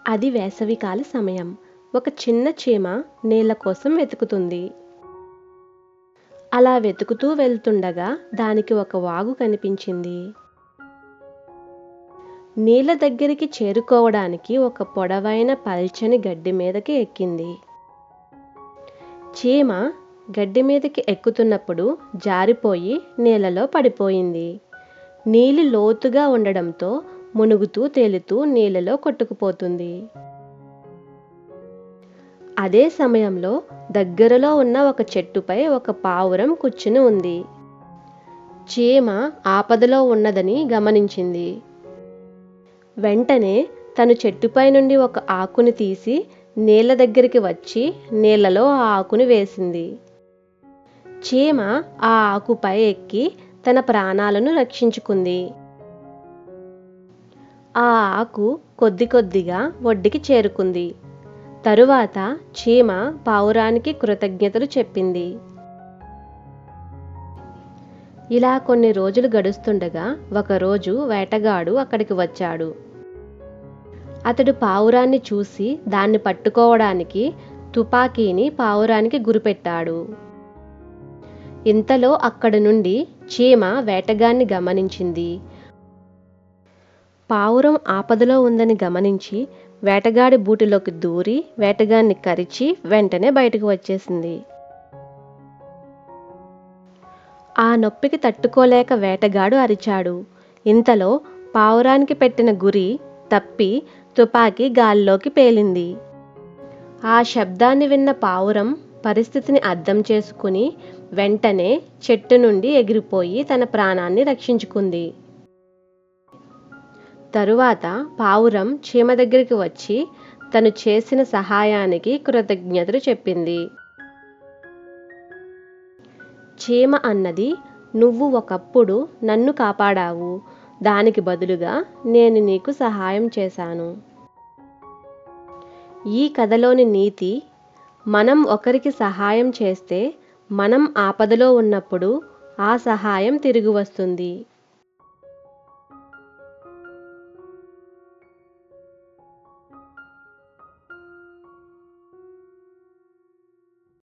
అది వేసవికాల సమయం. ఒక చిన్న చీమ నీళ్ల కోసం వెతుకుతుంది. అలా వెతుకుతూ వెళ్తుండగా దానికి ఒక వాగు కనిపించింది. నీళ్ల దగ్గరికి చేరుకోవడానికి ఒక పొడవైన పల్చని గడ్డి మీదకి ఎక్కింది. చీమ గడ్డి మీదకి ఎక్కుతున్నప్పుడు జారిపోయి నీళ్లలో పడిపోయింది. నీళ్లు లోతుగా ఉండడంతో మునుగుతూ తేలుతూ నీళ్లలో కొట్టుకుపోతుంది. అదే సమయంలో దగ్గరలో ఉన్న ఒక చెట్టుపై ఒక పావురం కూర్చుని ఉంది. చీమ ఆపదలో ఉన్నదని గమనించింది. వెంటనే తను చెట్టుపై నుండి ఒక ఆకుని తీసి నీళ్ల దగ్గరికి వచ్చి నీళ్లలో ఆ ఆకుని వేసింది. చీమ ఆ ఆకుపై ఎక్కి తన ప్రాణాలను రక్షించుకుంది. ఆ ఆకు కొద్ది కొద్దిగా ఒడ్డుకి చేరుకుంది. తరువాత చీమ పావురానికి కృతజ్ఞతలు చెప్పింది. ఇలా కొన్ని రోజులు గడుస్తుండగా ఒకరోజు వేటగాడు అక్కడికి వచ్చాడు. అతడు పావురాన్ని చూసి దాన్ని పట్టుకోవడానికి తుపాకీని పావురానికి గురిపెట్టాడు. ఇంతలో అక్కడి నుండి చీమ వేటగాన్ని గమనించింది. పావురం ఆపదలో ఉందని గమనించి వేటగాడి బూటిలోకి దూరి వేటగాన్ని కరిచి వెంటనే బయటకు వచ్చేసింది. ఆ నొప్పికి తట్టుకోలేక వేటగాడు అరిచాడు. ఇంతలో పావురానికి పెట్టిన గురి తప్పి తుపాకీ గాల్లోకి పేలింది. ఆ శబ్దాన్ని విన్న పావురం పరిస్థితిని అర్థం చేసుకుని వెంటనే చెట్టు నుండి ఎగిరిపోయి తన ప్రాణాన్ని రక్షించుకుంది. తరువాత పావురం చీమ దగ్గరికి వచ్చి తను చేసిన సహాయానికి కృతజ్ఞతలు చెప్పింది. చీమ అన్నది, "నువ్వు ఒకప్పుడు నన్ను కాపాడావు. దానికి బదులుగా నేను నీకు సహాయం చేశాను." ఈ కథలోని నీతి, మనం ఒకరికి సహాయం చేస్తే మనం ఆపదలో ఉన్నప్పుడు ఆ సహాయం తిరిగి వస్తుంది.